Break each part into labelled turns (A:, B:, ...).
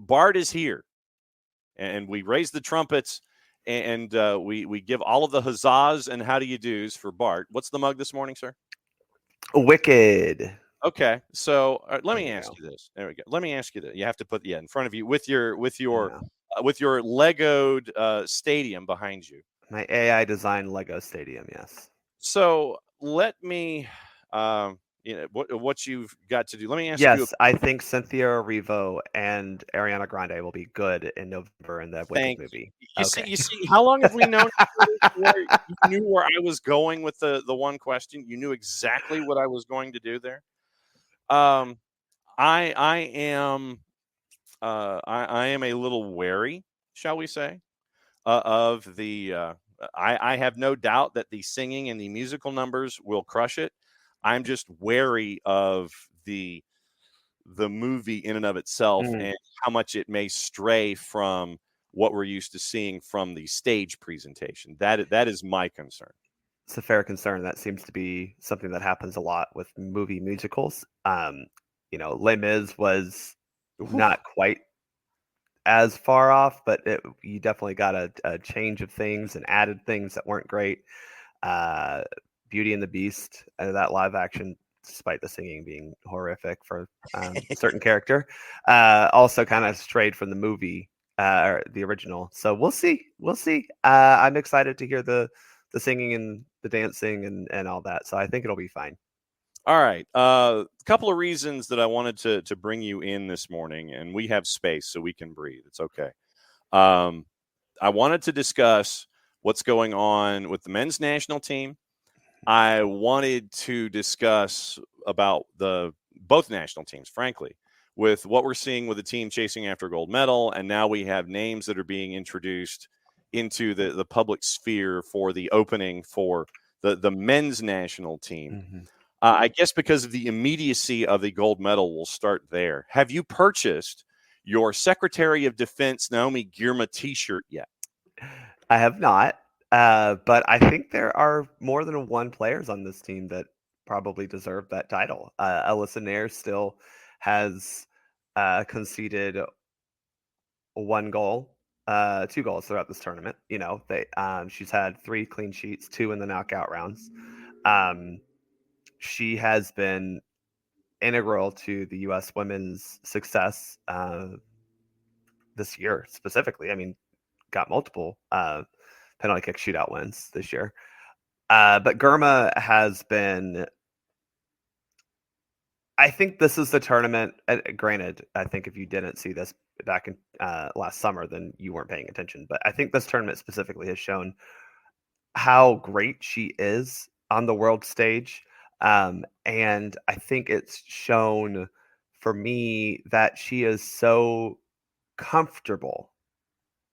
A: Bart is here, and we raise the trumpets, and we give all of the huzzahs and how do you do's for Bart. What's the mug this morning, sir?
B: Wicked.
A: Okay, so let me
B: There you
A: ask
B: go.
A: you this. There we go. Let me ask you that. You have to put in front of you with your
B: Yeah.
A: Legoed stadium behind you.
B: My AI designed Lego stadium, yes.
A: So let me, what you've got to do. Let me ask you.
B: Yes, I think Cynthia Erivo and Ariana Grande will be good in November in the Wicked
A: Thank
B: movie.
A: you.
B: Okay.
A: You see, how long have we known each other where you knew where I was going with the one question? You knew exactly what I was going to do there. I am I am a little wary, shall we say, of the. I have no doubt that the singing and the musical numbers will crush it. I'm just wary of the movie in and of itself and how much it may stray from what we're used to seeing from the stage presentation. That is my concern.
B: It's a fair concern. That seems to be something that happens a lot with movie musicals. Les Mis was not quite as far off, but you definitely got a change of things and added things that weren't great. Beauty and the Beast, that live action, despite the singing being horrific for a certain character, also kind of strayed from the movie or the original. So we'll see. I'm excited to hear the singing and the dancing and all that. So I think it'll be fine.
A: All right. A couple of reasons that I wanted to bring you in this morning, and we have space so we can breathe. It's okay. I wanted to discuss what's going on with the men's national team. I wanted to discuss about both national teams, frankly, with what we're seeing with the team chasing after a gold medal. And now we have names that are being introduced into the public sphere for the opening for the men's national team.
B: Mm-hmm.
A: I guess because of the immediacy of the gold medal, we'll start there. Have you purchased your Secretary of Defense Naomi Girma t-shirt yet?
B: I have not, but I think there are more than one players on this team that probably deserve that title. Alyssa Nair still has conceded one goal, 2 goals throughout this tournament. She's had 3 clean sheets, 2 in the knockout rounds. She has been integral to the U.S. women's success this year specifically. I mean, got multiple penalty kick shootout wins this year. But Girma has been. I think this is the tournament. Granted, I think if you didn't see this back in last summer, then you weren't paying attention. But I think this tournament specifically has shown how great she is on the world stage. And I think it's shown for me that she is so comfortable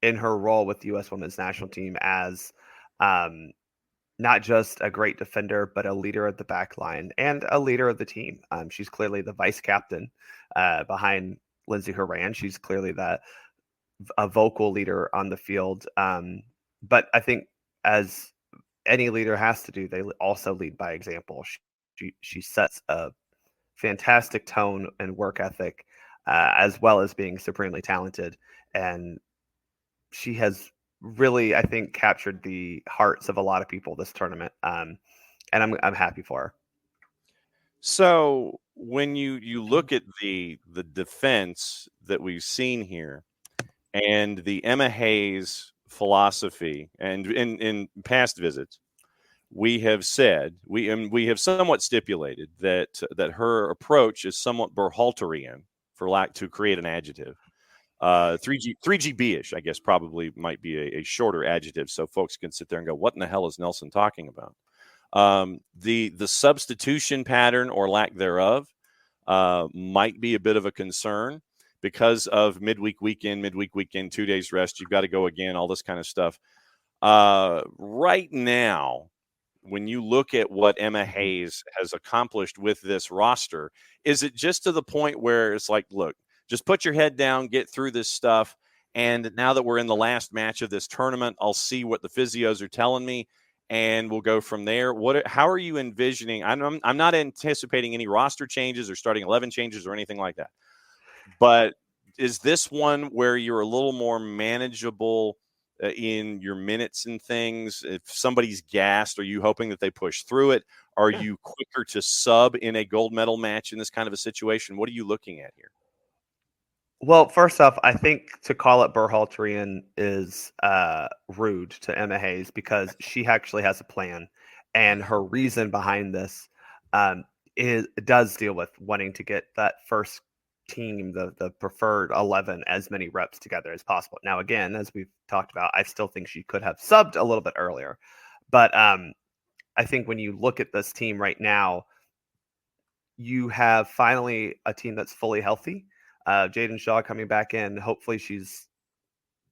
B: in her role with the U.S. women's national team as not just a great defender, but a leader of the back line and a leader of the team. She's clearly the vice captain behind Lindsey Horan. She's clearly a vocal leader on the field. But I think as any leader has to do, they also lead by example. She sets a fantastic tone and work ethic, as well as being supremely talented. And she has really, I think, captured the hearts of a lot of people this tournament. And I'm happy for her.
A: So when you look at the defense that we've seen here and the Emma Hayes philosophy, and in past visits, we have said we have somewhat stipulated that her approach is somewhat Berhalterian, for lack to create an adjective. 3GB-ish, I guess, probably might be a shorter adjective, so folks can sit there and go, "What in the hell is Nelson talking about?" The substitution pattern or lack thereof might be a bit of a concern because of midweek weekend, 2 days rest. You've got to go again, all this kind of stuff. Right now, when you look at what Emma Hayes has accomplished with this roster, is it just to the point where it's like, look, just put your head down, get through this stuff, and now that we're in the last match of this tournament, I'll see what the physios are telling me, and we'll go from there. How are you envisioning? I'm not anticipating any roster changes or starting 11 changes or anything like that. But is this one where you're a little more manageable in your minutes and things? If somebody's gassed, are you hoping that they push through it? Are you quicker to sub in a gold medal match in this kind of a situation? What are you looking at here?
B: Well, first off, I think to call it Berhalterian is rude to Emma Hayes because she actually has a plan, and her reason behind this does deal with wanting to get that first team, the preferred 11, as many reps together as possible. Now, again, as we've talked about, I still think she could have subbed a little bit earlier, but I think when you look at this team right now, you have finally a team that's fully healthy. Jaden Shaw coming back in. Hopefully she's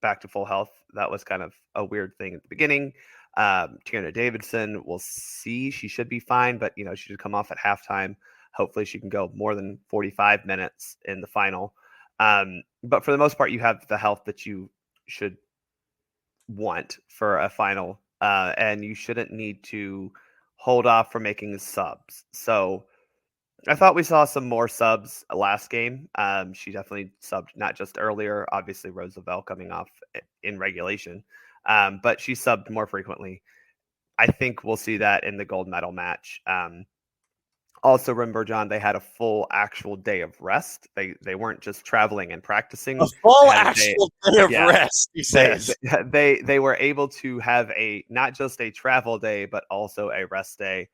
B: back to full health. That was kind of a weird thing at the beginning. Tiana Davidson, we'll see. She should be fine, but she should come off at halftime. Hopefully she can go more than 45 minutes in the final. But for the most part, you have the health that you should want for a final, and you shouldn't need to hold off from making subs. So I thought we saw some more subs last game. She definitely subbed not just earlier, obviously Roosevelt coming off in regulation, but she subbed more frequently. I think we'll see that in the gold medal match. Also, remember, John, they had a full actual day of rest. They weren't just traveling and practicing.
A: A full actual day of rest, he says.
B: They were able to have not just a travel day, but also a rest day.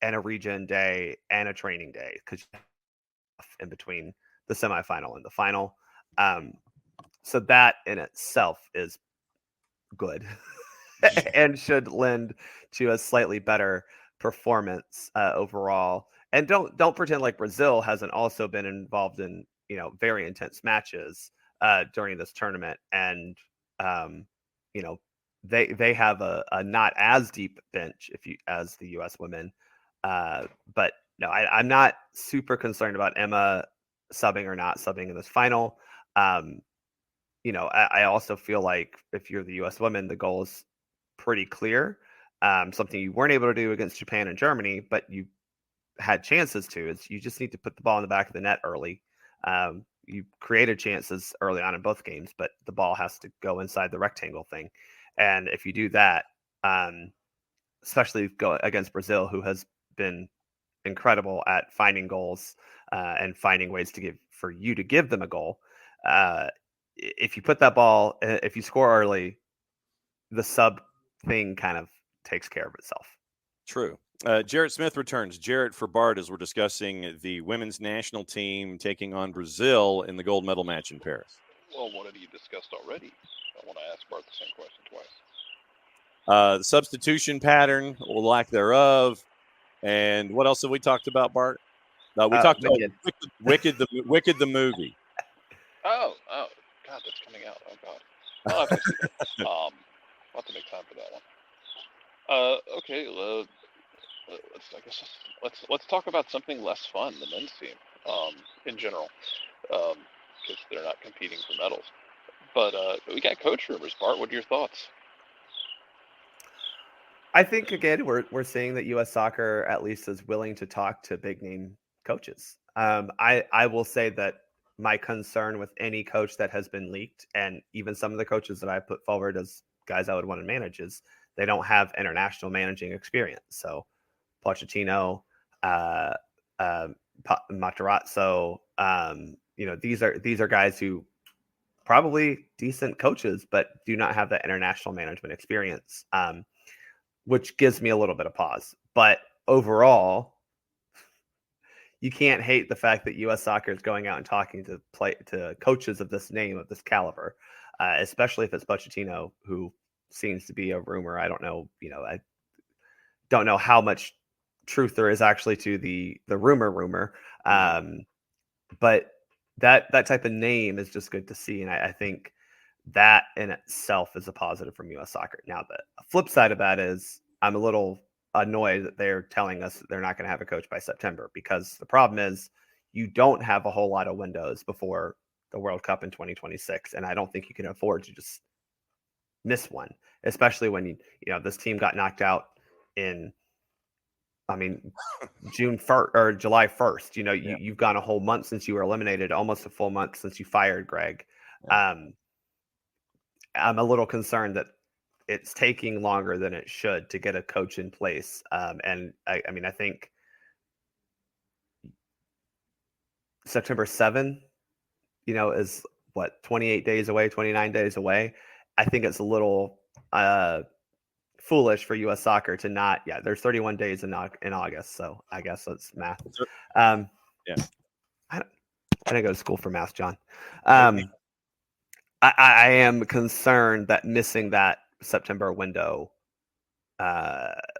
B: And a region day and a training day because in between the semifinal and the final. So that in itself is good and should lend to a slightly better performance overall. And don't pretend like Brazil hasn't also been involved in very intense matches during this tournament, and they have a not as deep bench as the U.S. women. But no, I'm not super concerned about Emma subbing or not subbing in this final. I also feel like if you're the U.S. women, the goal is pretty clear. Something you weren't able to do against Japan and Germany, but you had chances to, is you just need to put the ball in the back of the net early. You created chances early on in both games, but the ball has to go inside the rectangle thing. And if you do that, especially go against Brazil, who has been incredible at finding goals and finding ways for you to give them a goal. If you put that ball, if you score early, the sub thing kind of takes care of itself.
A: True. Jarrett Smith returns. Jarrett for Bart, as we're discussing the women's national team taking on Brazil in the gold medal match in Paris.
C: Well, what have you discussed already? I want to ask Bart the same question twice.
A: The substitution pattern, or lack thereof. And what else have we talked about, Bart? We talked about Wicked the movie.
C: Oh, God, that's coming out. Oh, God. I'll have to see that. I'll have to make time for that one. Okay, let's talk about something less fun, the men's team, in general, because they're not competing for medals. But we got coach rumors. Bart, what are your thoughts?
B: I think, again, we're seeing that U.S. Soccer at least is willing to talk to big name coaches. I will say that my concern with any coach that has been leaked, and even some of the coaches that I put forward as guys I would want to manage, is they don't have international managing experience. So Pochettino, Matarazzo, these are guys who probably decent coaches, but do not have that international management experience. Which gives me a little bit of pause. But overall, you can't hate the fact that U.S. Soccer is going out and talking to coaches of this name, of this caliber, especially if it's Pochettino, who seems to be a rumor. I don't know, I don't know how much truth there is actually to the rumor. But that type of name is just good to see, and I think that in itself is a positive from U.S. Soccer. Now, the flip side of that is I'm a little annoyed that they're telling us that they're not going to have a coach by September, because the problem is you don't have a whole lot of windows before the World Cup in 2026, and I don't think you can afford to just miss one, especially when this team got knocked out in I mean, June 1st or July 1st.
A: Yeah.
B: You've gone a whole month since you were eliminated, almost a full month since you fired Greg.
A: Yeah.
B: I'm a little concerned that it's taking longer than it should to get a coach in place. And I mean, I think September 7, is what, 28 days away, 29 days away. I think it's a little foolish for U.S. Soccer to not. Yeah, there's 31 days in August, so I guess that's math.
A: Yeah.
B: I didn't go to school for math, John. I am concerned that missing that September window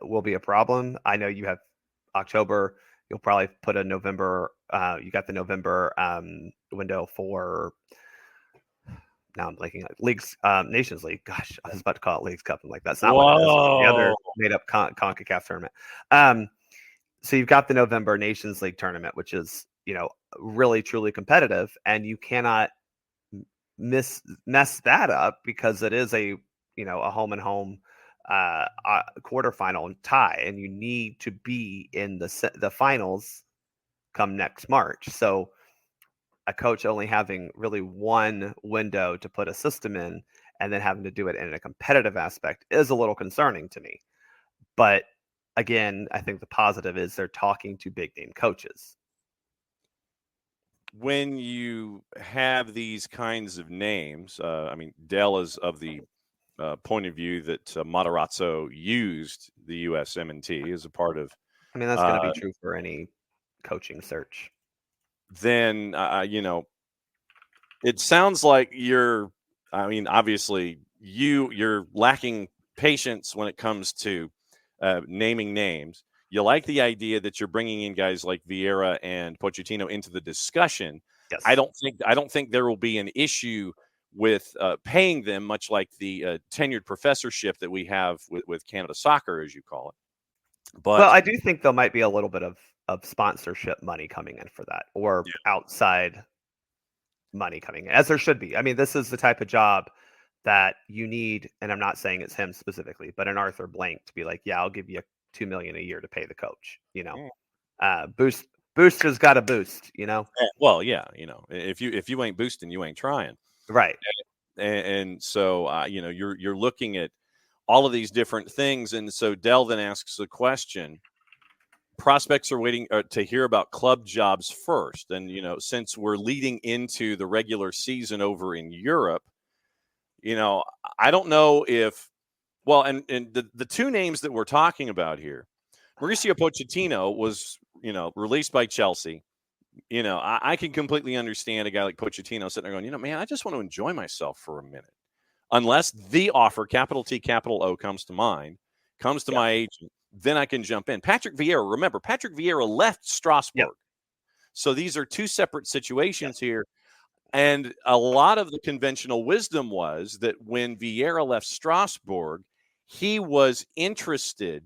B: will be a problem. I know you have October. You'll probably put a November. You got the November window for. Now I'm blanking, like leagues, Nations League. Gosh, I was about to call it Leagues Cup. I'm like, that's not what it is. It's the other made-up CONCACAF tournament. So you've got the November Nations League tournament, which is really truly competitive, and you cannot mess that up because it is a home and home quarterfinal tie, and you need to be in the finals come next March. So a coach only having really one window to put a system in and then having to do it in a competitive aspect is a little concerning to me. But again, I think the positive is they're talking to big name coaches.
A: When you have these kinds of names, I mean, Dell is of the point of view that Matarazzo used the USMNT as a part of.
B: I mean, that's going to be true for any coaching search.
A: Then, it sounds like obviously you're lacking patience when it comes to naming names. You like the idea that you're bringing in guys like Vieira and Pochettino into the discussion.
B: Yes.
A: I don't think there will be an issue with paying them, much like the tenured professorship that we have with Canada Soccer, as you call it. But
B: well, I do think there might be a little bit of sponsorship money coming in for that, or outside money coming in, as there should be. I mean, this is the type of job that you need, and I'm not saying it's him specifically, but an Arthur Blank to be like, yeah, I'll give you $2 million a year to pay the coach. Booster's got to boost.
A: Well, yeah, if you ain't boosting, you ain't trying,
B: right?
A: And so you're looking at all of these different things, and so Dell then asks the question. Prospects are waiting to hear about club jobs first. And, since we're leading into the regular season over in Europe, I don't know if, well, and the two names that we're talking about here, Mauricio Pochettino was, released by Chelsea. I can completely understand a guy like Pochettino sitting there going, man, I just want to enjoy myself for a minute. Unless the offer, capital T, capital O, comes to mind, comes to my agent, then I can jump in. Patrick Vieira, remember, Patrick Vieira left Strasbourg. Yep. So these are two separate situations here. And a lot of the conventional wisdom was that when Vieira left Strasbourg, he was interested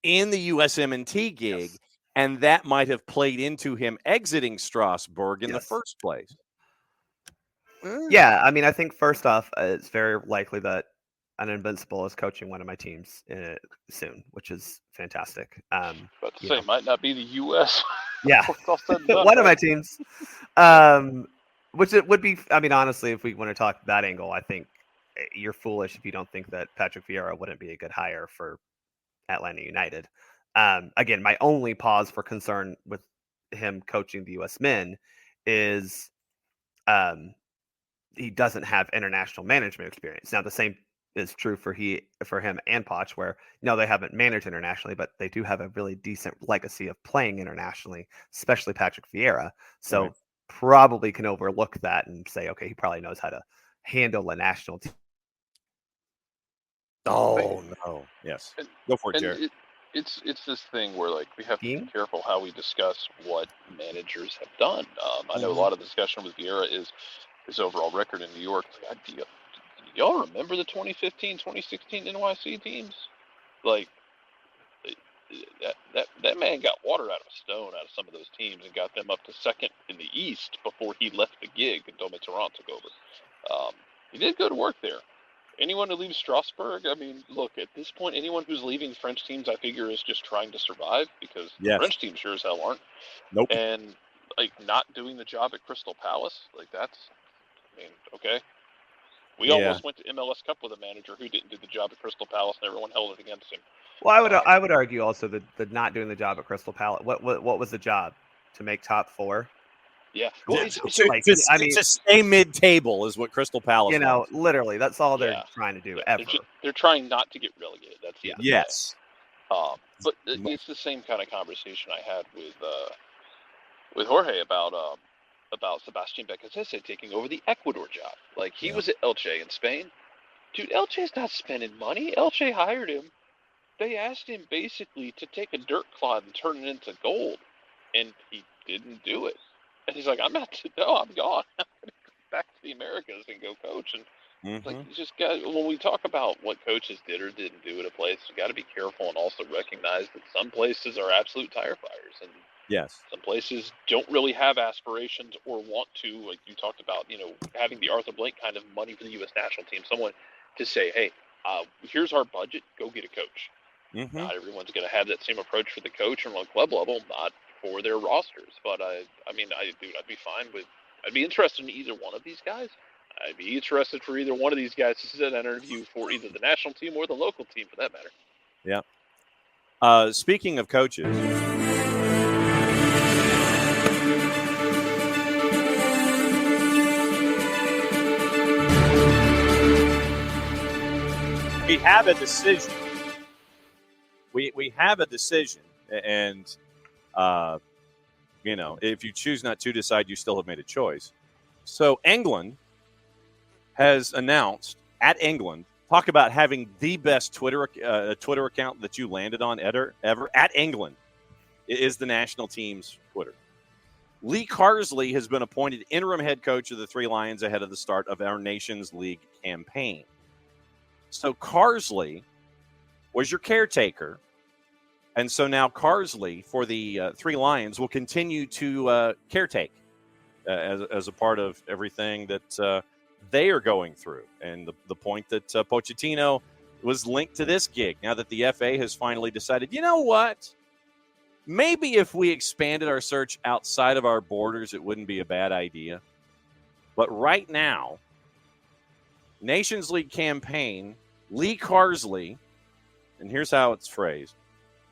A: in the USMNT gig, and that might have played into him exiting Strasbourg in the first place.
B: Yeah, I mean, I think first off, it's very likely that an Invincible is coaching one of my teams soon, which is fantastic.
C: But to say, might not be the U.S.
B: Yeah, one of my teams. Which it would be. I mean, honestly, if we want to talk that angle, I think you're foolish if you don't think that Patrick Vieira wouldn't be a good hire for Atlanta United. Again, my only pause for concern with him coaching the U.S. men is he doesn't have international management experience. Now, the same is true for him and Poch, where they haven't managed internationally, but they do have a really decent legacy of playing internationally, especially Patrick Vieira. So probably can overlook that and say, okay, he probably knows how to handle a national team.
A: Oh no! Yes, go for it, Jared.
C: It's this thing where we have to be careful how we discuss what managers have done. I know a lot of discussion with Vieira is his overall record in New York. Do y'all remember the 2015, 2016 NYC teams? That man got water out of a stone out of some of those teams and got them up to second in the East before he left the gig and Dome Toronto took over. He did go to work there. anyone who leaves Strasbourg, I mean, look, at this point, anyone who's leaving French teams, I figure, is just trying to survive, because the
A: Yes.
C: French teams sure as hell aren't.
A: Nope.
C: And, like, not doing the job at Crystal Palace, like, that's, I mean, okay. We almost went to MLS Cup with a manager who didn't do the job at Crystal Palace, and everyone held it against him.
B: Well, I would argue also that the not doing the job at Crystal Palace. What was the job? To make top 4?
C: Yeah. Well,
A: to stay mid-table is what Crystal Palace wants.
B: Literally, that's all they're trying to do ever.
C: They're trying not to get relegated. That's the
A: yes.
C: But it's the same kind of conversation I had with Jorge about Sebastian Becasese taking over the Ecuador job. Like, he was at Elche in Spain. Dude, Elche's not spending money. Elche hired him. They asked him basically to take a dirt clod and turn it into gold, and he didn't do it. And he's like, I'm gone. I'm going to go back to the Americas and go coach. And like, you just got, when we talk about what coaches did or didn't do at a place, you got to be careful and also recognize that some places are absolute tire fires, and some places don't really have aspirations or want to, like you talked about, having the Arthur Blank kind of money for the U.S. national team, someone to say, hey, here's our budget, go get a coach. Not everyone's going to have that same approach for the coach on a club level, not for their rosters. But I'd be fine with, I'd be interested in either one of these guys. I'd be interested for either one of these guys to sit and interview for either the national team or the local team, for that matter.
A: Yeah. Speaking of coaches, we have a decision. We have a decision, and if you choose not to decide, you still have made a choice. So England has announced at England, talk about having the best Twitter account that you landed on ever. At England is the national team's Twitter. Lee Carsley has been appointed interim head coach of the Three Lions ahead of the start of our Nations League campaign. So Carsley was your caretaker. And so now Carsley for the Three Lions will continue to caretake as a part of everything that they are going through. And the point that Pochettino was linked to this gig, now that the FA has finally decided, you know what? Maybe if we expanded our search outside of our borders, it wouldn't be a bad idea. But right now, Nations League campaign, Lee Carsley, and here's how it's phrased.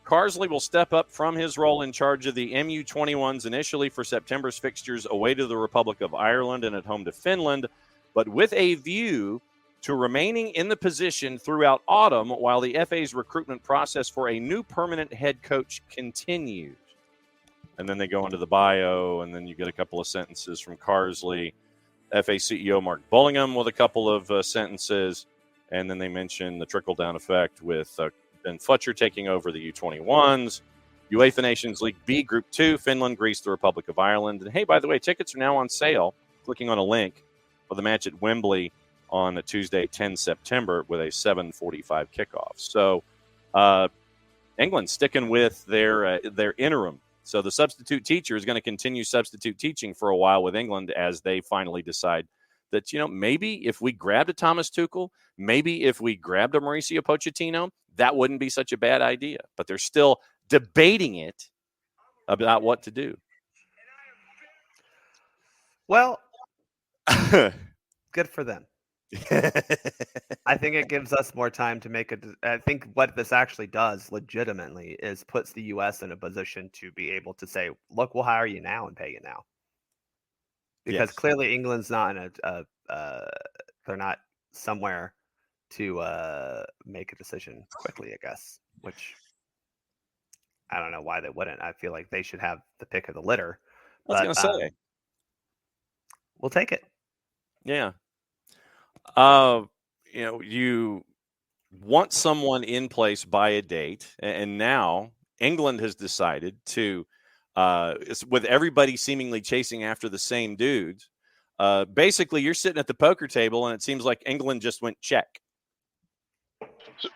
A: Carsley will step up from his role in charge of the MU-21s initially for September's fixtures away to the Republic of Ireland and at home to Finland, but with a view to remaining in the position throughout autumn while the FA's recruitment process for a new permanent head coach continues. And then they go into the bio, and then you get a couple of sentences from Carsley, FA CEO Mark Bullingham with a couple of sentences, and then they mention the trickle-down effect with Ben Fletcher taking over the U21s, UEFA Nations League B Group 2, Finland, Greece, the Republic of Ireland. And hey, by the way, tickets are now on sale. Clicking on a link for the match at Wembley on Tuesday, 10 September with a 7:45 kickoff. So England sticking with their interim. So the substitute teacher is going to continue substitute teaching for a while with England as they finally decide that, maybe if we grabbed a Thomas Tuchel, maybe if we grabbed a Mauricio Pochettino, that wouldn't be such a bad idea. But they're still debating it about what to do.
B: Well, good for them. I think it gives us more time to I think what this actually does legitimately is puts the U.S. in a position to be able to say, look, we'll hire you now and pay you now. Because clearly England's not in they're not somewhere to make a decision quickly, I guess, which I don't know why they wouldn't. I feel like they should have the pick of the litter.
A: I was going to say.
B: We'll take it.
A: Yeah. You want someone in place by a date, and now England has decided to, with everybody seemingly chasing after the same dudes, basically you're sitting at the poker table, and it seems like England just went check.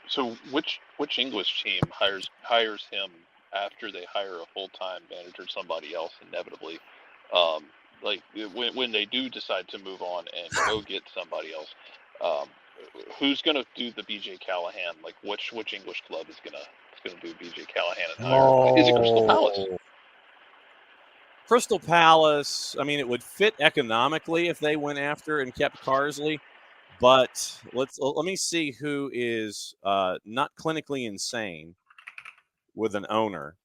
C: So which English team hires him after they hire a full-time manager, somebody else, inevitably? Like when they do decide to move on and go get somebody else, who's going to do the BJ Callahan? Like, which English club is going to do BJ Callahan and hire? Is it Crystal Palace?
A: Crystal Palace. I mean, it would fit economically if they went after and kept Carsley. But let me see who is not clinically insane with an owner.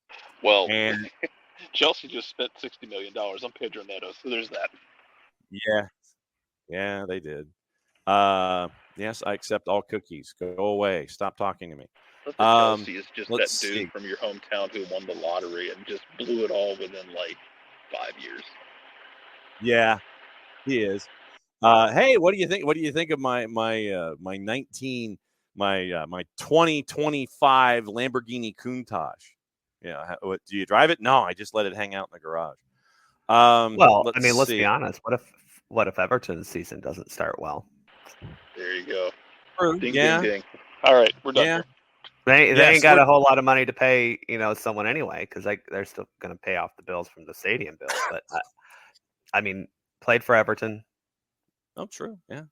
C: Well,
A: and
C: Chelsea just spent $60 million on Pedro Neto, so there's that.
A: Yeah, they did. Yes, I accept all cookies. Go away. Stop talking to me.
C: Chelsea is just that dude
A: see.
C: from your hometown who won the lottery and just blew it all within like 5 years.
A: Yeah, he is. Hey, what do you think? What do you think of my 2025 Lamborghini Countach? Yeah, do you drive it? No, I just let it hang out in the garage.
B: Well, I mean, let's be honest. What if Everton's season doesn't start well?
C: There you go. Ding,
A: yeah.
C: ding, ding. All right, we're done here.
B: They ain't got a whole lot of money to pay, someone anyway, because they're still going to pay off the bills from the stadium bill. But I mean, played for Everton.
A: Oh, true. Yeah,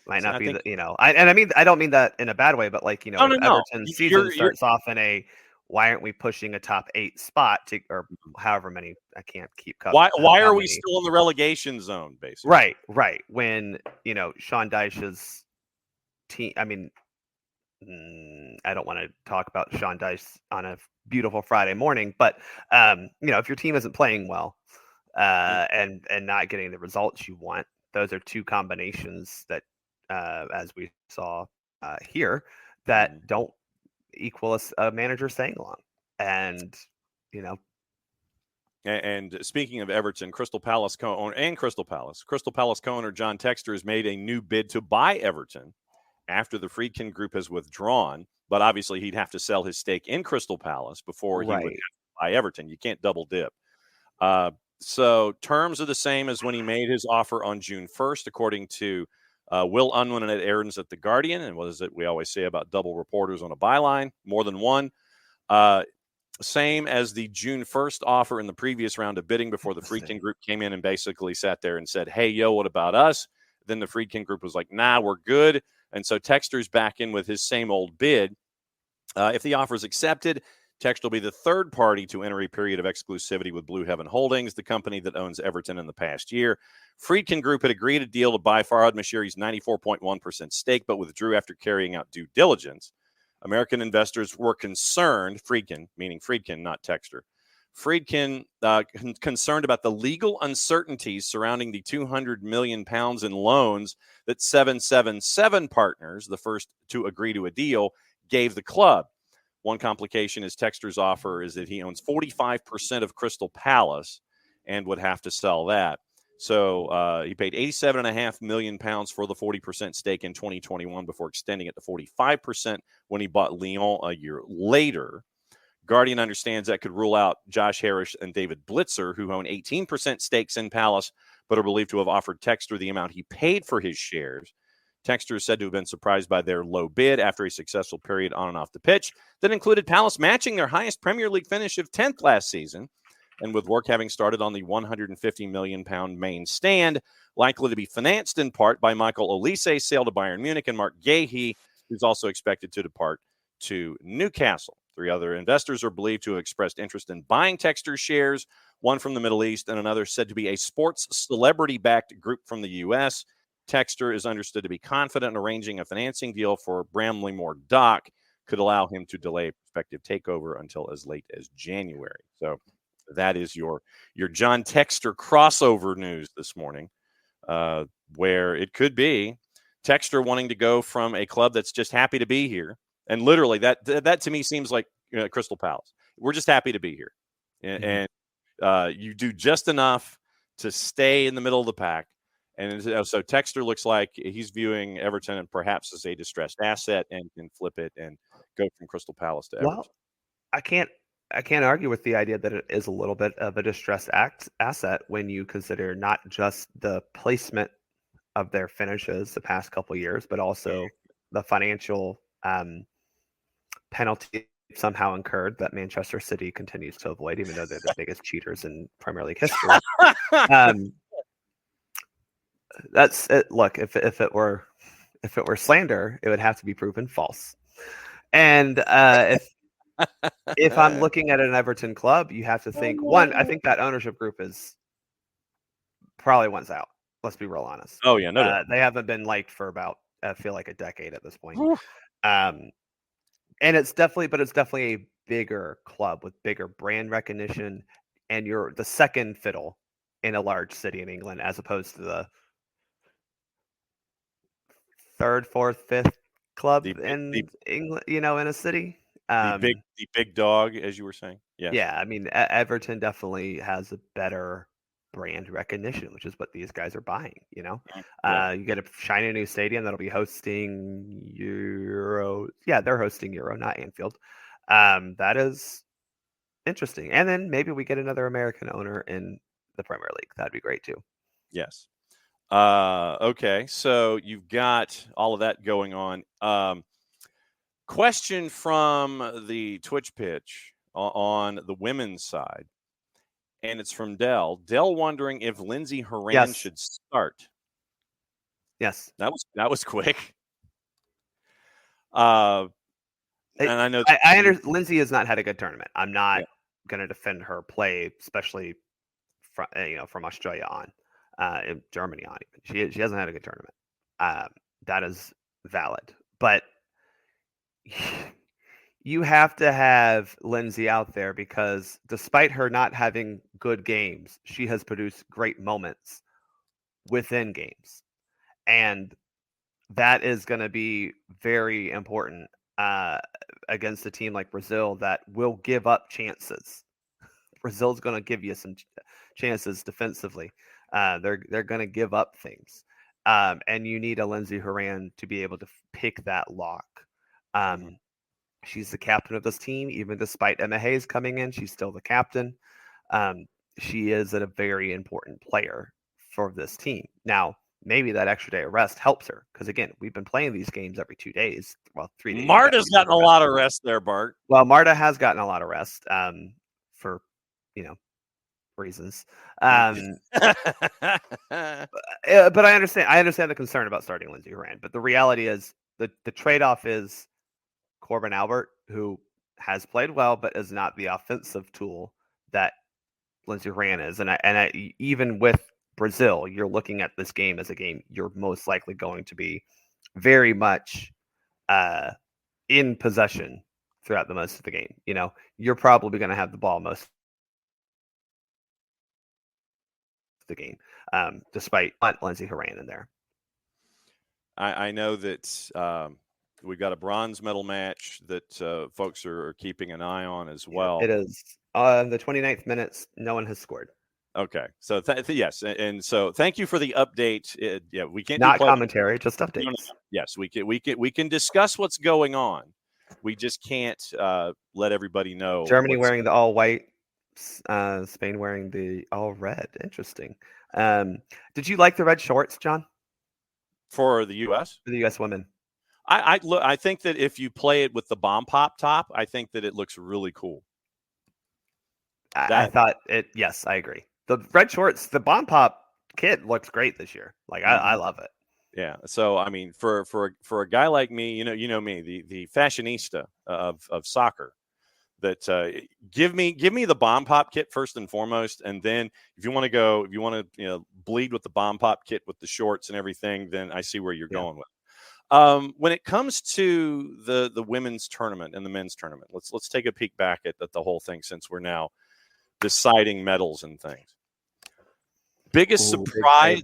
B: might not be I don't mean that in a bad way, but Everton's season starts off in a why aren't we pushing a top 8 spot or however many? I can't keep count.
A: Why are we still in the relegation zone? Basically,
B: right. When Sean Dyche's team. I mean, I don't want to talk about Sean Dyche on a beautiful Friday morning, but if your team isn't playing well and not getting the results you want, those are two combinations that, as we saw here, that don't equal a manager staying long. And
A: And speaking of Everton, Crystal Palace co-owner John Textor has made a new bid to buy Everton after the Friedkin Group has withdrawn. But obviously, he'd have to sell his stake in Crystal Palace before he would have to buy Everton. You can't double dip. So terms are the same as when he made his offer on June 1st, according to Will Unwin and Ed Aarons at The Guardian. And what is it we always say about double reporters on a byline? More than one. Same as the June 1st offer in the previous round of bidding before the Friedkin Group came in and basically sat there and said, hey, yo, what about us? Then the Friedkin Group was like, nah, we're good. And so Textor's back in with his same old bid. If the offer is accepted, Textor will be the third party to enter a period of exclusivity with Blue Heaven Holdings, the company that owns Everton in the past year. Friedkin Group had agreed a deal to buy Farhad Moshiri's 94.1% stake, but withdrew after carrying out due diligence. American investors were concerned, Friedkin, meaning Friedkin, not Textor. Friedkin concerned about the legal uncertainties surrounding the £200 million in loans that 777 partners, the first to agree to a deal, gave the club. One complication is Textor's offer is that he owns 45% of Crystal Palace and would have to sell that. So he paid £87.5 million for the 40% stake in 2021 before extending it to 45% when he bought Lyon a year later. Guardian understands that could rule out Josh Harris and David Blitzer, who own 18% stakes in Palace, but are believed to have offered Textor the amount he paid for his shares. Textor is said to have been surprised by their low bid after a successful period on and off the pitch that included Palace matching their highest Premier League finish of 10th last season, and with work having started on the £150 million main stand, likely to be financed in part by Michael Olise's sale to Bayern Munich and Mark Gahey, who's also expected to depart to Newcastle. 3 other investors are believed to have expressed interest in buying Textor's shares, one from the Middle East and another said to be a sports celebrity-backed group from the U.S. Textor is understood to be confident in arranging a financing deal for Bramley-Moore Dock could allow him to delay prospective takeover until as late as January. So that is your John Textor crossover news this morning, where it could be Textor wanting to go from a club that's just happy to be here. And literally, that to me seems like Crystal Palace. We're just happy to be here. And you do just enough to stay in the middle of the pack. And so Textor looks like he's viewing Everton and perhaps as a distressed asset and can flip it and go from Crystal Palace to Everton. Well,
B: I can't argue with the idea that it is a little bit of a distressed asset when you consider not just the placement of their finishes the past couple of years, but also the financial penalty somehow incurred that Manchester City continues to avoid, even though they're the biggest cheaters in Premier League history. That's it. Look, if it were If it were slander, it would have to be proven false. And if I'm looking at an Everton club, you have to think, one, I think that ownership group is probably one's out. Let's be real honest.
A: Oh yeah, no doubt.
B: They haven't been liked for about, I feel like, a decade at this point. And it's definitely a bigger club with bigger brand recognition, and you're the second fiddle in a large city in England, as opposed to the third, fourth, fifth club in England, in a city.
A: The big dog, as you were saying. Yes.
B: Yeah, I mean, Everton definitely has a better brand recognition, which is what these guys are buying.
A: Yeah.
B: You get a shiny new stadium that'll be hosting Euro. Yeah, they're hosting Euro, not Anfield. That is interesting. And then maybe we get another American owner in the Premier League. That'd be great too.
A: Yes. Okay, so you've got all of that going on. Question from the Twitch pitch on the women's side, and it's from Dell. Dell wondering if Lindsey Horan should start.
B: Yes,
A: that was quick. And I know
B: I understand Lindsey has not had a good tournament. I'm not going to defend her play, especially from Australia on. In Germany on even. She hasn't had a good tournament. That is valid. But you have to have Lindsey out there, because despite her not having good games, she has produced great moments within games. And that is going to be very important against a team like Brazil that will give up chances. Brazil's going to give you some chances defensively. They're going to give up things, and you need a Lindsey Horan to be able to pick that lock. She's the captain of this team, even despite Emma Hayes coming in. She's still the captain. She is a very important player for this team. Now, maybe that extra day of rest helps her, because again, we've been playing these games every 2 days. Well, 3 days.
A: Marta's gotten a lot of rest there, Bart.
B: Well, Marta has gotten a lot of rest for reasons. But I understand the concern about starting Lindsey Horan. But the reality is the trade-off is Corbin Albert, who has played well, but is not the offensive tool that Lindsey Horan is. And even with Brazil, you're looking at this game as a game you're most likely going to be very much in possession throughout the most of the game. You're probably going to have the ball most of the game, despite Lindsey Horan in there.
A: I know that we've got a bronze medal match that folks are keeping an eye on as well.
B: It is the 29th minutes. No one has scored.
A: Okay, so yes, and so thank you for the update. We can't
B: not commentary, just updates.
A: No. Yes, we can discuss what's going on. We just can't let everybody know.
B: Germany wearing the all white, Spain wearing the all red. Interesting. Did you like the red shorts, John?
A: For the U.S.?
B: For the U.S. women.
A: I think that if you play it with the bomb pop top, I think that it looks really cool.
B: I thought it. Yes, I agree. The red shorts, the bomb pop kit looks great this year. Like I love it.
A: Yeah. So I mean, for a guy like me, you know me, the fashionista of soccer. That give me the bomb pop kit first and foremost, and then if you want to bleed with the bomb pop kit with the shorts and everything, then I see where you're going with. When it comes to the women's tournament and the men's tournament, let's take a peek back at the whole thing, since we're now deciding medals and things. Biggest surprise,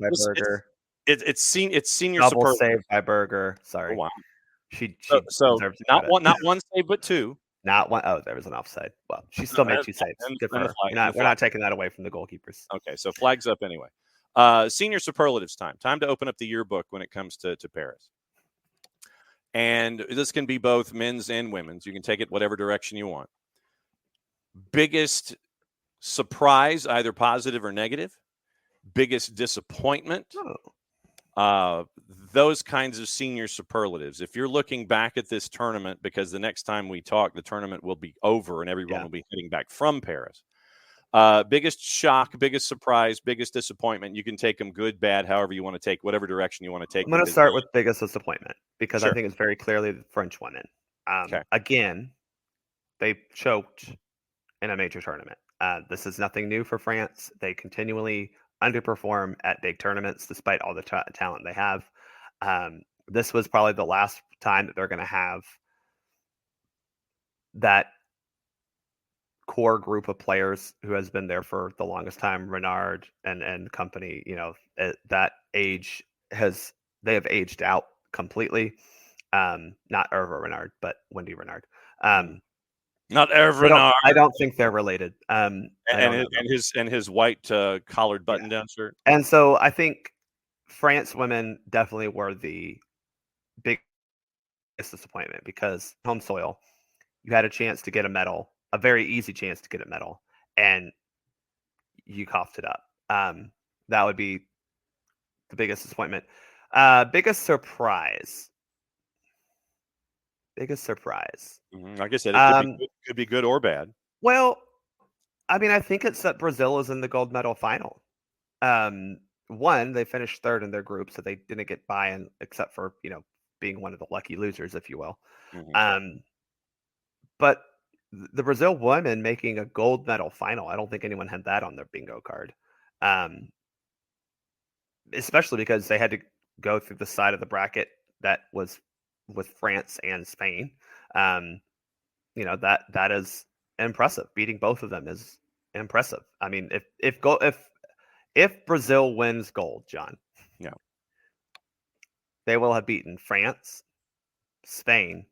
A: it's senior
B: double
A: superlative.
B: save by Berger. Sorry,
A: oh, wow.
B: She
A: so not one save but two.
B: Not one. Oh, there was an offside. Well, she still made 2 saves. Good for her. We're not taking that away from the goalkeepers.
A: Okay, so flags up anyway. Senior superlatives time. Time to open up the yearbook when it comes to Paris. And this can be both men's and women's. You can take it whatever direction you want. Biggest surprise, either positive or negative. Biggest disappointment. Those kinds of senior superlatives. If you're looking back at this tournament, because the next time we talk, the tournament will be over and everyone will be heading back from Paris. Biggest shock, biggest surprise, biggest disappointment. You can take them good, bad, however you want to take, whatever direction you want to take.
B: I'm going to start with biggest disappointment because I
A: Sure.
B: think it's very clearly the French women.
A: Okay.
B: Again, they choked in a major tournament. This is nothing new for France. They continually underperform at big tournaments despite all the talent they have. This was probably the last time that they're going to have that core group of players who has been there for the longest time, Renard and company. At that age they have aged out completely. Not Hervé Renard, but Wendy Renard.
A: Not Hervé Renard.
B: I don't think they're related.
A: And his white collared button-down shirt.
B: And so I think France women definitely were the biggest disappointment because home soil, you had a chance to get a medal, a very easy chance to get a medal, and you coughed it up. That would be the biggest disappointment. Biggest surprise. Like I said,
A: it could be good or bad.
B: Well, I mean, I think it's that Brazil is in the gold medal final. One, they finished third in their group, so they didn't get buy-in except for, being one of the lucky losers, if you will.
A: Mm-hmm.
B: But the Brazil women making a gold medal final, I don't think anyone had that on their bingo card. Especially because they had to go through the side of the bracket that was with France and Spain. That is impressive. Beating both of them is impressive. I mean, if Brazil wins gold, John, they will have beaten France, Spain,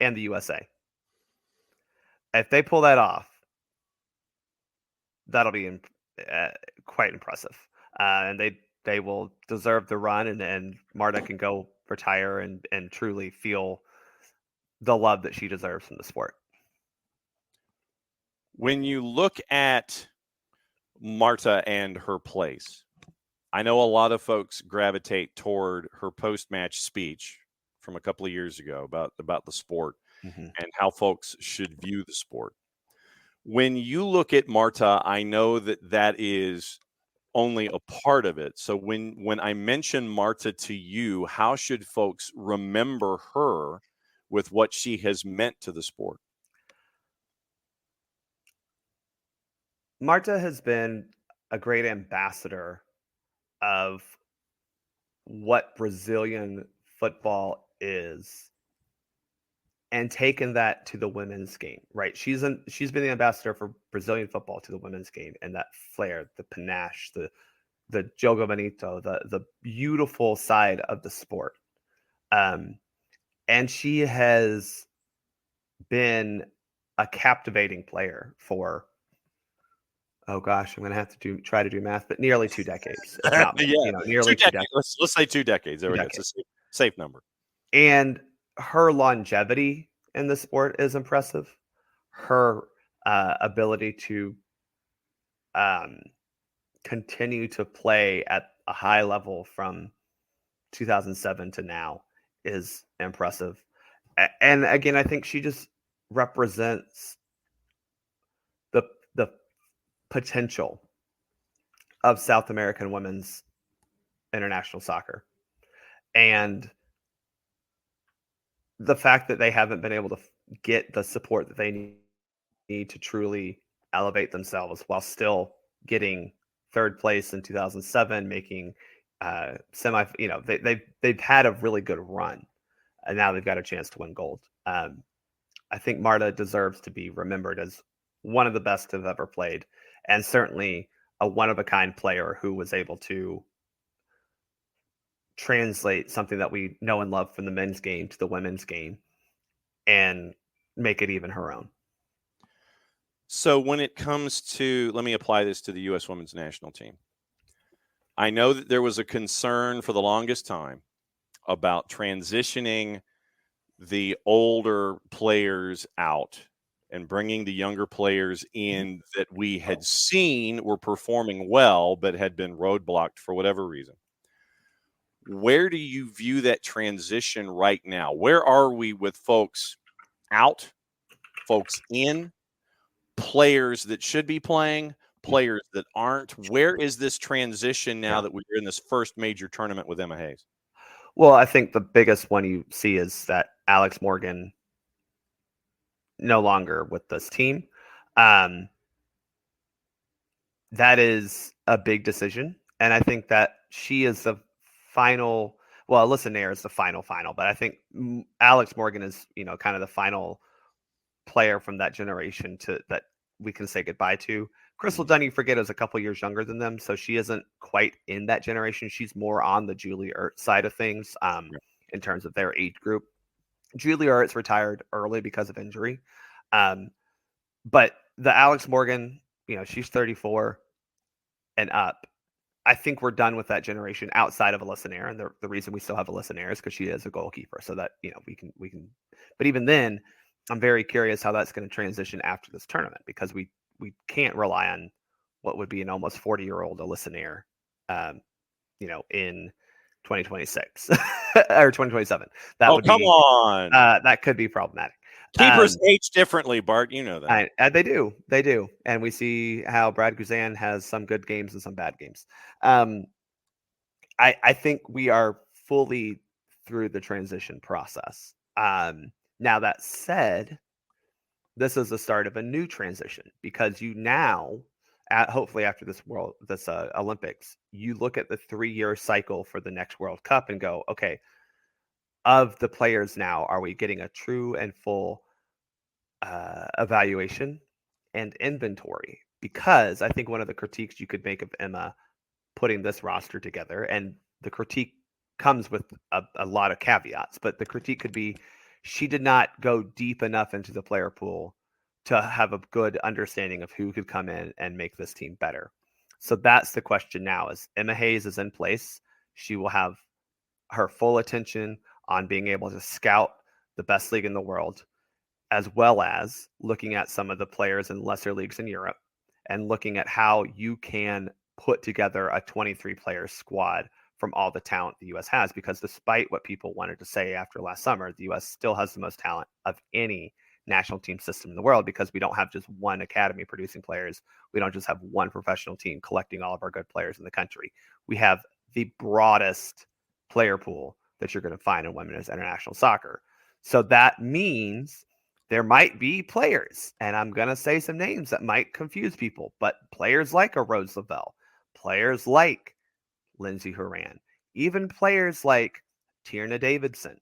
B: and the USA. If they pull that off, that'll be quite impressive. And they will deserve the run, and Marta can go retire and truly feel the love that she deserves from the sport.
A: When you look at Marta and her place, I know a lot of folks gravitate toward her post-match speech from a couple of years ago about the sport and how folks should view the sport. When you look at Marta, I know that is only a part of it. So when I mention Marta to you, how should folks remember her with what she has meant to the sport?
B: Marta has been a great ambassador of what Brazilian football is and taken that to the women's game, right? She's been the ambassador for Brazilian football to the women's game, and that flair, the panache, the jogo bonito, the beautiful side of the sport. And she has been a captivating player for, oh gosh, I'm going to have to try to do math, but nearly 2 decades. If not more, nearly 2 decades.
A: Let's say 2 decades. There we go. It's a safe number.
B: And her longevity in the sport is impressive. Her ability to continue to play at a high level from 2007 to now is impressive. And again, I think she just represents the potential of South American women's international soccer. And the fact that they haven't been able to get the support that they need to truly elevate themselves while still getting third place in 2007, making they've had a really good run, and now they've got a chance to win gold. I think Marta deserves to be remembered as one of the best to have ever played, and certainly a one-of-a-kind player who was able to translate something that we know and love from the men's game to the women's game and make it even her own.
A: So when it comes to, let me apply this to the U.S. women's national team. I know that there was a concern for the longest time about transitioning the older players out and bringing the younger players in that we had seen were performing well but had been roadblocked for whatever reason. Where do you view that transition right now? Where are we with folks out, folks in, players that should be playing, players that aren't? Where is this transition now that we're in this first major tournament with Emma Hayes?
B: Well, I think the biggest one you see is that Alex Morgan no longer with this team. That is a big decision. And I think that she is the final, well, Alyssa Nair is the final, but I think Alex Morgan is, kind of the final player from that generation that we can say goodbye to. Crystal Dunn, you forget, is a couple years younger than them, so she isn't quite in that generation. She's more on the Julie Ertz side of things in terms of their age group. Julie Ertz retired early because of injury. But the Alex Morgan, she's 34 and up. I think we're done with that generation outside of Alyssa Nair, and the reason we still have Alyssa Nair is because she is a goalkeeper. So that we can. But even then, I'm very curious how that's going to transition after this tournament, because we can't rely on what would be an almost 40-year-old Alyssa Nair, in 2026 or 2027.
A: Come on.
B: That could be problematic.
A: Keepers age differently, Bart. You know that.
B: They do. And we see how Brad Guzan has some good games and some bad games. I think we are fully through the transition process. Now, that said, this is the start of a new transition, because you now, hopefully after this Olympics, you look at the 3-year cycle for the next World Cup and go, okay, of the players now, are we getting a true and full evaluation and inventory? Because I think one of the critiques you could make of Emma putting this roster together, and the critique comes with a lot of caveats, but the critique could be she did not go deep enough into the player pool to have a good understanding of who could come in and make this team better. So that's the question now. Is Emma Hayes is in place, she will have her full attention on being able to scout the best league in the world, as well as looking at some of the players in lesser leagues in Europe and looking at how you can put together a 23-player squad from all the talent the U.S. has. Because despite what people wanted to say after last summer, the U.S. still has the most talent of any national team system in the world, because we don't have just one academy producing players. We don't just have one professional team collecting all of our good players in the country. We have the broadest player pool that you're going to find in women's international soccer. So that means there might be players, and I'm going to say some names that might confuse people, but players like a Rose Lavelle, players like Lindsey Horan, even players like Tierna Davidson,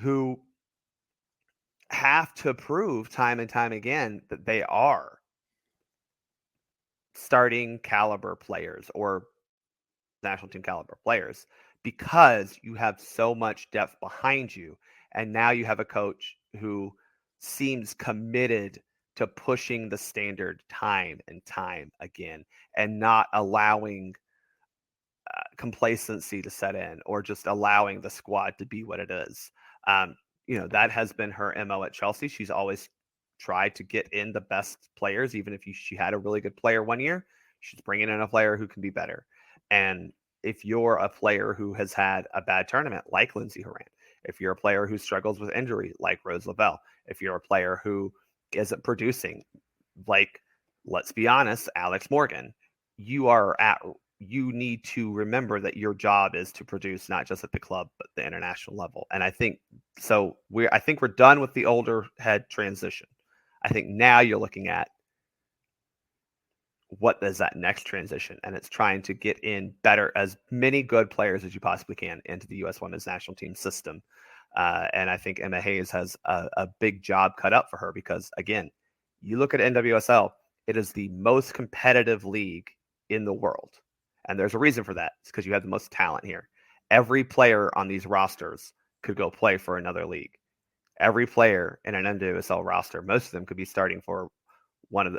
B: who have to prove time and time again that they are starting caliber players or national team caliber players, because you have so much depth behind you. And now you have a coach who seems committed to pushing the standard time and time again, and not allowing complacency to set in, or just allowing the squad to be what it is. That has been her MO at Chelsea. She's always tried to get in the best players, even if she had a really good player one year, she's bringing in a player who can be better. And if you're a player who has had a bad tournament, like Lindsey Horan, if you're a player who struggles with injury, like Rose Lavelle, if you're a player who isn't producing, like, let's be honest, Alex Morgan, you need to remember that your job is to produce, not just at the club, but the international level. And I think we're done with the older head transition. I think now you're looking at what is that next transition, and it's trying to get in better, as many good players as you possibly can into the U.S. women's national team system. And I think Emma Hayes has a big job cut up for her, because, again, you look at NWSL, it is the most competitive league in the world. And there's a reason for that. It's because you have the most talent here. Every player on these rosters could go play for another league. Every player in an NWSL roster, most of them could be starting for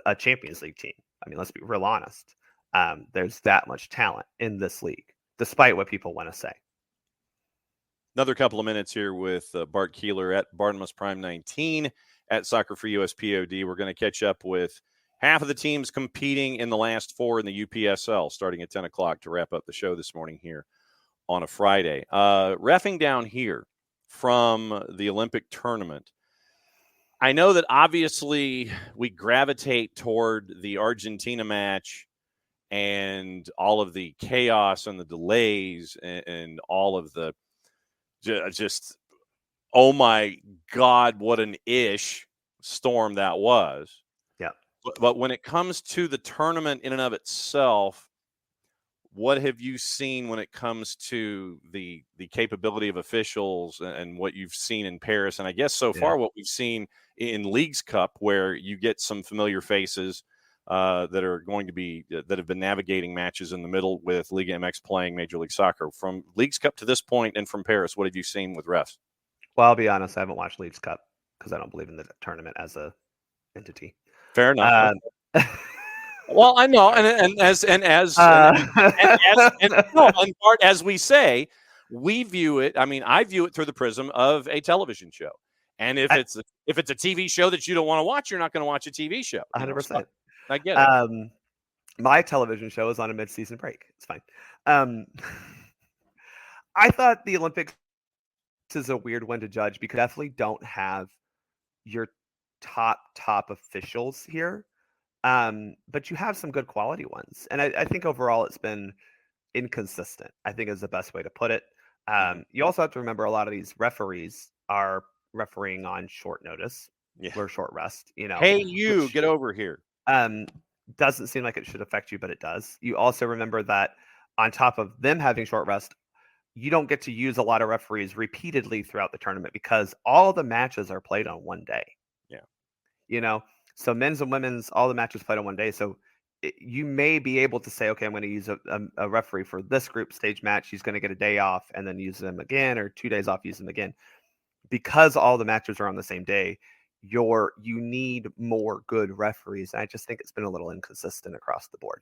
B: a Champions League team. I mean, let's be real honest. There's that much talent in this league, despite what people want to say.
A: Another couple of minutes here with Bart Keeler at Barnabas Prime 19 at SoccerForUSPod. We're going to catch up with half of the teams competing in the last 4 in the UPSL, starting at 10 o'clock to wrap up the show this morning here on a Friday. Reffing down here from the Olympic tournament, I know that obviously we gravitate toward the Argentina match and all of the chaos and the delays and all of the just, oh my God, what an ish storm that was.
B: Yeah.
A: But when it comes to the tournament in and of itself, what have you seen when it comes to the capability of officials and what you've seen in Paris? And I guess so far what we've seen in Leagues Cup, where you get some familiar faces that are going to be that have been navigating matches in the middle with Liga MX playing Major League Soccer. From Leagues Cup to this point and from Paris, what have you seen with refs?
B: Well, I'll be honest, I haven't watched Leagues Cup because I don't believe in the tournament as a entity.
A: Fair enough. Well, I know, and Bart, as we say, we view it. I mean, I view it through the prism of a television show. And if it's a TV show that you don't want to watch, you're not going to watch a TV show.
B: 100%.
A: I get it.
B: My television show is on a mid-season break. It's fine. I thought the Olympics is a weird one to judge because you definitely don't have your top officials here. But you have some good quality ones. And I think overall it's been inconsistent, I think is the best way to put it. You also have to remember a lot of these referees are refereeing on short notice or short rest.
A: Hey, which, get over here.
B: Doesn't seem like it should affect you, but it does. You also remember that on top of them having short rest, you don't get to use a lot of referees repeatedly throughout the tournament because all the matches are played on one day. Yeah. So men's and women's, all the matches played on one day. So you may be able to say, okay, I'm going to use a referee for this group stage match. He's going to get a day off and then use them again, or 2 days off, use them again. Because all the matches are on the same day, you need more good referees. And I just think it's been a little inconsistent across the board.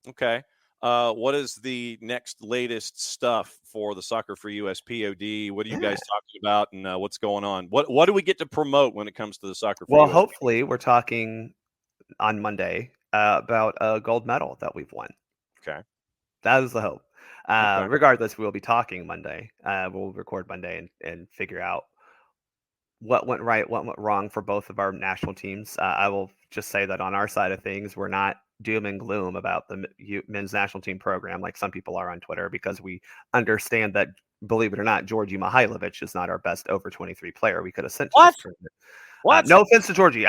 A: Okay. What is the latest stuff for the Soccer for US POD? What are you guys talking about, and what's going on? What do we get to promote when it comes to the Soccer for US?
B: Well, hopefully we're talking on Monday about a gold medal that we've won.
A: Okay.
B: That is the hope. Regardless, we'll be talking Monday. We'll record Monday and figure out what went right, what went wrong for both of our national teams. I will just say that on our side of things, we're not doom and gloom about the men's national team program like some people are on Twitter, because we understand that, believe it or not, Georgi Mihailovic is not our best over 23 player we could have sent to this tournament.
A: What?
B: No offense to Georgi.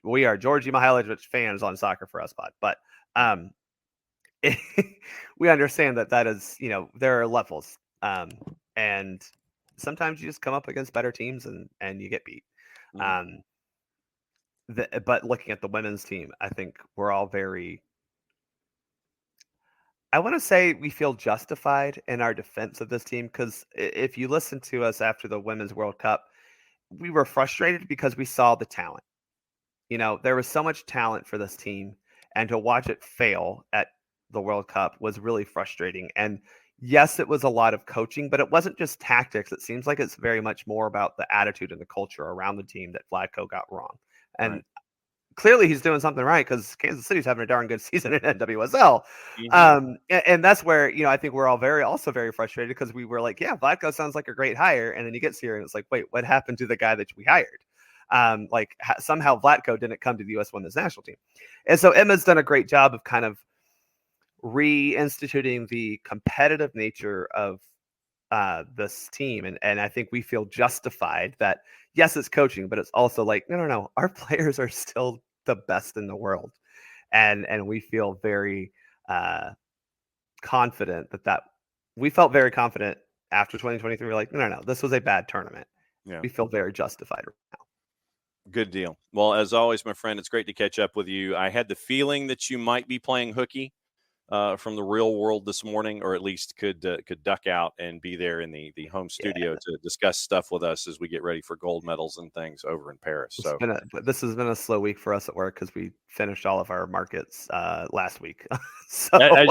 B: We are Georgi Mihailovic fans on SoccerForUSPod, but we understand that is, there are levels, and sometimes you just come up against better teams and you get beat. Mm-hmm. But looking at the women's team, I think we're all I want to say we feel justified in our defense of this team, because if you listen to us after the Women's World Cup, we were frustrated because we saw the talent. There was so much talent for this team, and to watch it fail at the World Cup was really frustrating. And yes, it was a lot of coaching, but it wasn't just tactics. It seems like it's very much more about the attitude and the culture around the team that Vlatko got wrong. And clearly he's doing something right, because Kansas City's having a darn good season in NWSL. Mm-hmm. And that's where, I think we're all also very frustrated, because we were like, yeah, Vlatko sounds like a great hire. And then he gets here and it's like, wait, what happened to the guy that we hired? Somehow Vlatko didn't come to the U.S. Women's National Team. And so Emma's done a great job of kind of reinstituting the competitive nature of this team. And I think we feel justified that, yes, it's coaching, but it's also like, no, our players are still the best in the world. And we feel very confident that we felt very confident after 2023. We're like, no, this was a bad tournament. Yeah. We feel very justified right now.
A: Good deal. Well, as always, my friend, it's great to catch up with you. I had the feeling that you might be playing hooky from the real world this morning, or at least could duck out and be there in the home studio to discuss stuff with us as we get ready for gold medals and things over in Paris. So
B: this has been a slow week for us at work, because we finished all of our markets last week.
A: So as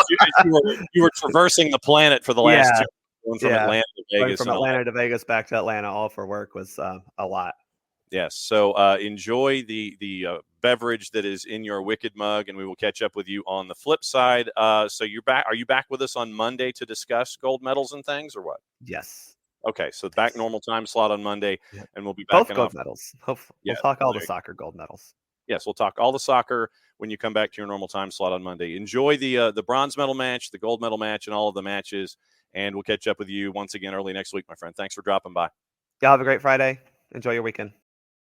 A: you were traversing the planet for the last 2 weeks, from Atlanta to Vegas.
B: From Atlanta to Vegas back to Atlanta, all for work, was a lot.
A: Yes. So enjoy the beverage that is in your Wicked mug, and we will catch up with you on the flip side. So you're back. Are you back with us on Monday to discuss gold medals and things, or what?
B: Yes.
A: Okay. So back normal time slot on Monday, and we'll be back.
B: Both gold medals. We'll talk all the soccer gold medals.
A: Yes, we'll talk all the soccer. when you come back to your normal time slot on Monday. Enjoy the bronze medal match, the gold medal match, and all of the matches. And we'll catch up with you once again early next week, my friend. Thanks for dropping by.
B: Y'all have a great Friday. Enjoy your weekend.